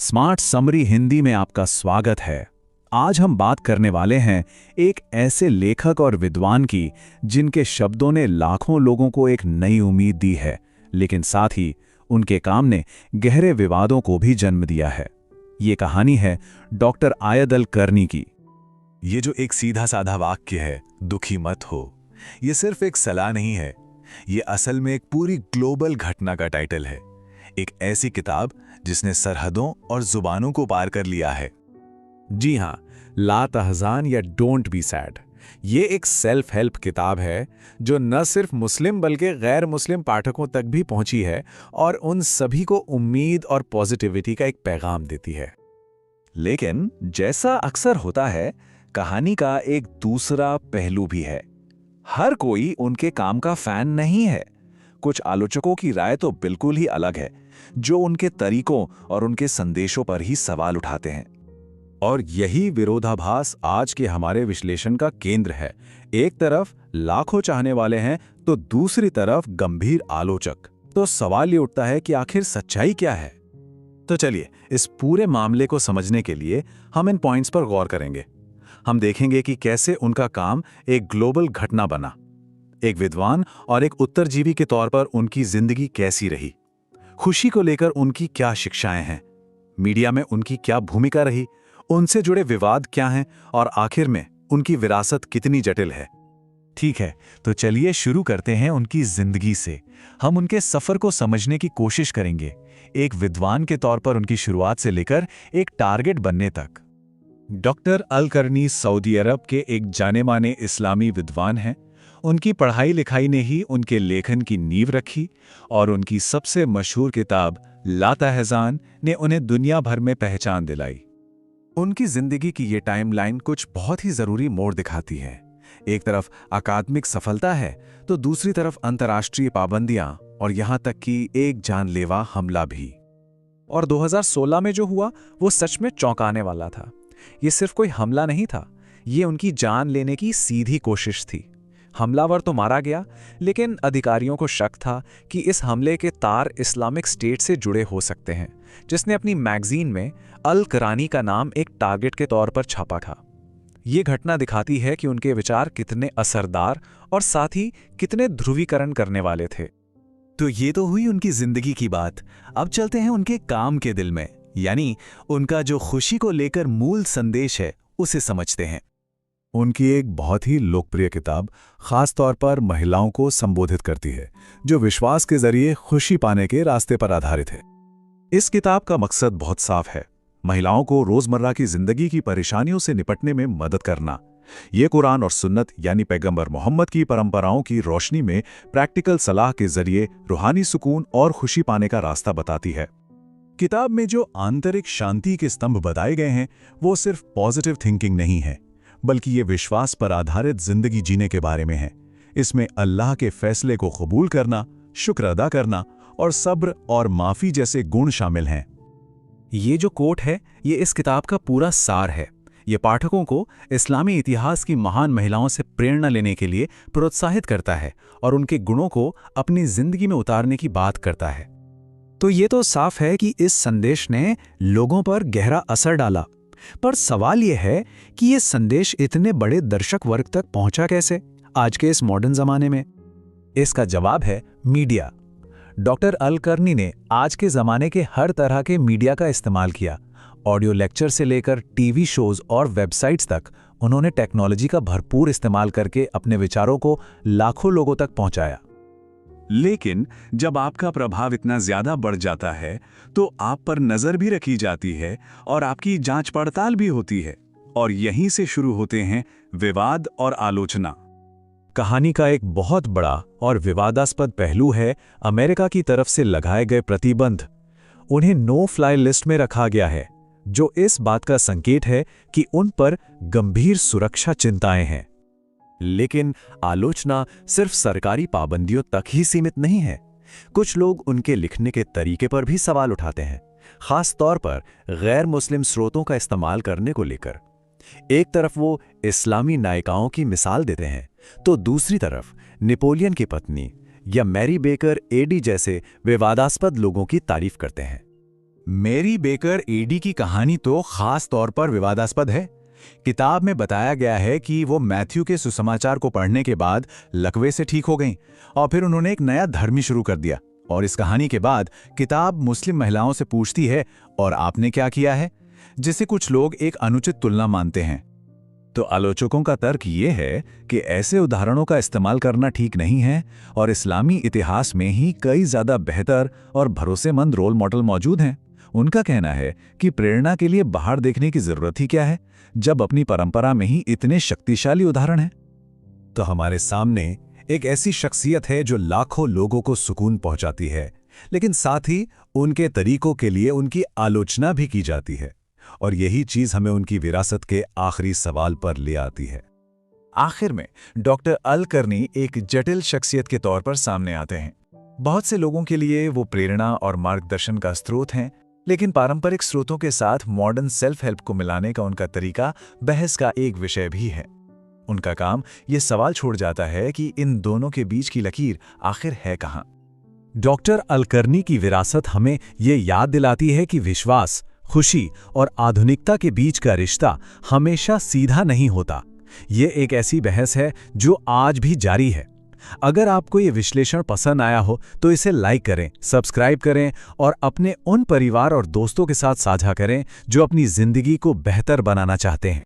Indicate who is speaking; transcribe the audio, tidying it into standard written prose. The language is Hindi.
Speaker 1: स्मार्ट समरी हिंदी में आपका स्वागत है। आज हम बात करने वाले हैं एक ऐसे लेखक और विद्वान की जिनके शब्दों ने लाखों लोगों को एक नई उम्मीद दी है, लेकिन साथ ही उनके काम ने गहरे विवादों को भी जन्म दिया है। ये कहानी है डॉक्टर आयद अल करनी की।
Speaker 2: ये जो एक सीधा साधा वाक्य है, दुखी मत हो, ये सिर्फ एक सलाह नहीं है। ये असल में एक पूरी ग्लोबल घटना का टाइटल है। एक ऐसी किताब जिसने सरहदों और जुबानों को पार कर लिया है।
Speaker 1: जी हाँ, ला तहज़ान या डोंट बी सैड। ये एक सेल्फ हेल्प किताब है जो न सिर्फ मुस्लिम बल्कि गैर मुस्लिम पाठकों तक भी पहुंची है और उन सभी को उम्मीद और पॉजिटिविटी का एक पैगाम देती है। लेकिन जैसा अक्सर होता है, कहानी का एक दूसरा पहलू भी है। हर कोई उनके काम का फैन नहीं है। कुछ आलोचकों की राय तो बिल्कुल ही अलग है, जो उनके तरीकों और उनके संदेशों पर ही सवाल उठाते हैं। और यही विरोधाभास आज के हमारे विश्लेषण का केंद्र है। एक तरफ लाखों चाहने वाले हैं तो दूसरी तरफ गंभीर आलोचक। तो सवाल ये उठता है कि आखिर सच्चाई क्या है। तो चलिए, इस पूरे मामले को समझने के लिए हम इन पॉइंट्स पर गौर करेंगे। हम देखेंगे कि कैसे उनका काम एक ग्लोबल घटना बना, एक विद्वान और एक उत्तरजीवी के तौर पर उनकी जिंदगी कैसी रही, खुशी को लेकर उनकी क्या शिक्षाएं हैं, मीडिया में उनकी क्या भूमिका रही, उनसे जुड़े विवाद क्या हैं और आखिर में उनकी विरासत कितनी जटिल है। ठीक है, तो चलिए शुरू करते हैं उनकी जिंदगी से। हम उनके सफर को समझने की कोशिश करेंगे, एक विद्वान के तौर पर उनकी शुरुआत से लेकर एक टारगेट बनने तक। डॉक्टर अल करनी सऊदी अरब के एक जाने माने इस्लामी विद्वान हैं। उनकी पढ़ाई लिखाई ने ही उनके लेखन की नींव रखी और उनकी सबसे मशहूर किताब ला तहज़ान ने उन्हें दुनिया भर में पहचान दिलाई। उनकी जिंदगी की ये टाइमलाइन कुछ बहुत ही जरूरी मोड़ दिखाती है। एक तरफ अकादमिक सफलता है तो दूसरी तरफ अंतर्राष्ट्रीय पाबंदियां और यहां तक कि एक जानलेवा हमला भी। और 2016 में जो हुआ वो सच में चौंकाने वाला था। ये सिर्फ कोई हमला नहीं था, ये उनकी जान लेने की सीधी कोशिश थी। हमलावर तो मारा गया, लेकिन अधिकारियों को शक था कि इस हमले के तार इस्लामिक स्टेट से जुड़े हो सकते हैं, जिसने अपनी मैगजीन में अल करानी का नाम एक टारगेट के तौर पर छापा था। ये घटना दिखाती है कि उनके विचार कितने असरदार और साथ ही कितने ध्रुवीकरण करने वाले थे। तो ये तो हुई उनकी जिंदगी की बात। अब चलते हैं उनके काम के दिल में, यानी उनका जो खुशी को लेकर मूल संदेश है उसे समझते हैं। उनकी एक बहुत ही लोकप्रिय किताब खास तौर पर महिलाओं को संबोधित करती है, जो विश्वास के जरिए खुशी पाने के रास्ते पर आधारित है। इस किताब का मकसद बहुत साफ है, महिलाओं को रोजमर्रा की जिंदगी की परेशानियों से निपटने में मदद करना। ये कुरान और सुन्नत यानी पैगंबर मोहम्मद की परंपराओं की रोशनी में प्रैक्टिकल सलाह के जरिए रूहानी सुकून और खुशी पाने का रास्ता बताती है। किताब में जो आंतरिक शांति के स्तंभ बताए गए हैं वो सिर्फ पॉजिटिव थिंकिंग नहीं है, बल्कि ये विश्वास पर आधारित जिंदगी जीने के बारे में है। इसमें अल्लाह के फैसले को कबूल करना, शुक्र अदा करना और सब्र और माफी जैसे गुण शामिल हैं। ये जो कोट है, ये इस किताब का पूरा सार है। ये पाठकों को इस्लामी इतिहास की महान महिलाओं से प्रेरणा लेने के लिए प्रोत्साहित करता है और उनके गुणों को अपनी जिंदगी में उतारने की बात करता है। तो ये तो साफ है कि इस संदेश ने लोगों पर गहरा असर डाला, पर सवाल यह है कि ये संदेश इतने बड़े दर्शक वर्ग तक पहुंचा कैसे आज के इस मॉडर्न जमाने में। इसका जवाब है मीडिया। डॉक्टर अल करनी ने आज के जमाने के हर तरह के मीडिया का इस्तेमाल किया। ऑडियो लेक्चर से लेकर टीवी शोज और वेबसाइट्स तक उन्होंने टेक्नोलॉजी का भरपूर इस्तेमाल करके अपने विचारों को लाखों लोगों तक पहुंचाया। लेकिन जब आपका प्रभाव इतना ज्यादा बढ़ जाता है तो आप पर नजर भी रखी जाती है और आपकी जांच पड़ताल भी होती है, और यहीं से शुरू होते हैं विवाद और आलोचना। कहानी का एक बहुत बड़ा और विवादास्पद पहलू है अमेरिका की तरफ से लगाए गए प्रतिबंध। उन्हें नो फ्लाई लिस्ट में रखा गया है, जो इस बात का संकेत है कि उन पर गंभीर सुरक्षा चिंताएं हैं। लेकिन आलोचना सिर्फ सरकारी पाबंदियों तक ही सीमित नहीं है। कुछ लोग उनके लिखने के तरीके पर भी सवाल उठाते हैं, खास तौर पर गैर मुस्लिम स्रोतों का इस्तेमाल करने को लेकर। एक तरफ वो इस्लामी नायिकाओं की मिसाल देते हैं, तो दूसरी तरफ नेपोलियन की पत्नी या मैरी बेकर एडी जैसे विवादास्पद लोगों की तारीफ करते हैं। मेरी बेकर एडी की कहानी तो खास तौर पर विवादास्पद है। किताब में बताया गया है कि वो मैथ्यू के सुसमाचार को पढ़ने के बाद लकवे से ठीक हो गईं और फिर उन्होंने एक नया धर्म ही शुरू कर दिया। और इस कहानी के बाद किताब मुस्लिम महिलाओं से पूछती है, और आपने क्या किया है, जिसे कुछ लोग एक अनुचित तुलना मानते हैं। तो आलोचकों का तर्क ये है कि ऐसे उदाहरणों का इस्तेमाल करना ठीक नहीं है और इस्लामी इतिहास में ही कई ज़्यादा बेहतर और भरोसेमंद रोल मॉडल मौजूद हैं। उनका कहना है कि प्रेरणा के लिए बाहर देखने की ज़रूरत ही क्या है, जब अपनी परंपरा में ही इतने शक्तिशाली उदाहरण हैं।
Speaker 2: तो हमारे सामने एक ऐसी शख्सियत है जो लाखों लोगों को सुकून पहुंचाती है, लेकिन साथ ही उनके तरीकों के लिए उनकी आलोचना भी की जाती है। और यही चीज हमें उनकी विरासत के आखिरी सवाल पर ले आती है।
Speaker 1: आखिर में डॉक्टर अल-करनी एक जटिल शख्सियत के तौर पर सामने आते हैं। बहुत से लोगों के लिए वो प्रेरणा और मार्गदर्शन का स्रोत हैं, लेकिन पारंपरिक स्रोतों के साथ मॉडर्न सेल्फ हेल्प को मिलाने का उनका तरीका बहस का एक विषय भी है। उनका काम ये सवाल छोड़ जाता है कि इन दोनों के बीच की लकीर आखिर है कहाँ।
Speaker 2: डॉक्टर अल-करनी की विरासत हमें ये याद दिलाती है कि विश्वास, खुशी और आधुनिकता के बीच का रिश्ता हमेशा सीधा नहीं होता। ये एक ऐसी बहस है जो आज भी जारी है। अगर आपको ये विश्लेषण पसंद आया हो तो इसे लाइक करें, सब्सक्राइब करें और अपने उन परिवार और दोस्तों के साथ साझा करें जो अपनी जिंदगी को बेहतर बनाना चाहते हैं।